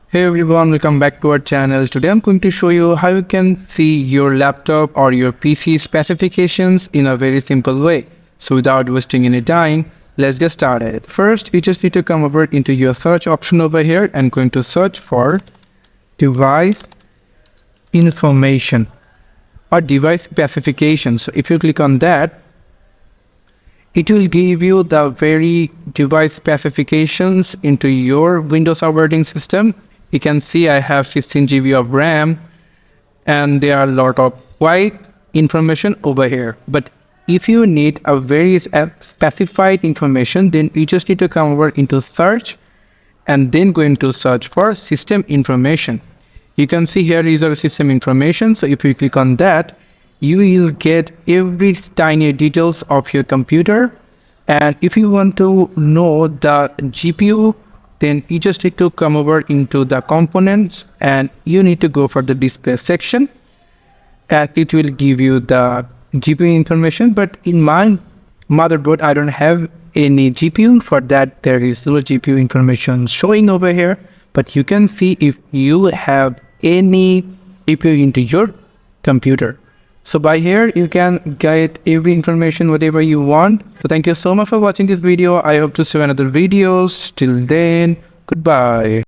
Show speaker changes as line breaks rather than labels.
Hey everyone, welcome back to our channel. Today I'm going to show you how you can see your laptop or your PC specifications in a very simple way. So without wasting any time, let's get started. First, you just need to come over into your search option over here and going to search for device information or device specifications. So if you click on that, it will give you the very device specifications into your Windows operating system. You can see I have 16 GB of RAM and there are a lot of white information over here. But if you need a very specified information, then you just need to come over into search and then go into search for system information. You can see here is our system information. So if you click on that, you will get every tiny details of your computer. And if you want to know the GPU, then you just need to come over into the components and you need to go for the display section and it will give you the GPU information. But in my motherboard, I don't have any GPU. For that, there is no GPU information showing over here. But you can see if you have any GPU into your computer. So by here, you can get every information, whatever you want. So thank you so much for watching this video. I hope to see you in another videos. Till then, goodbye.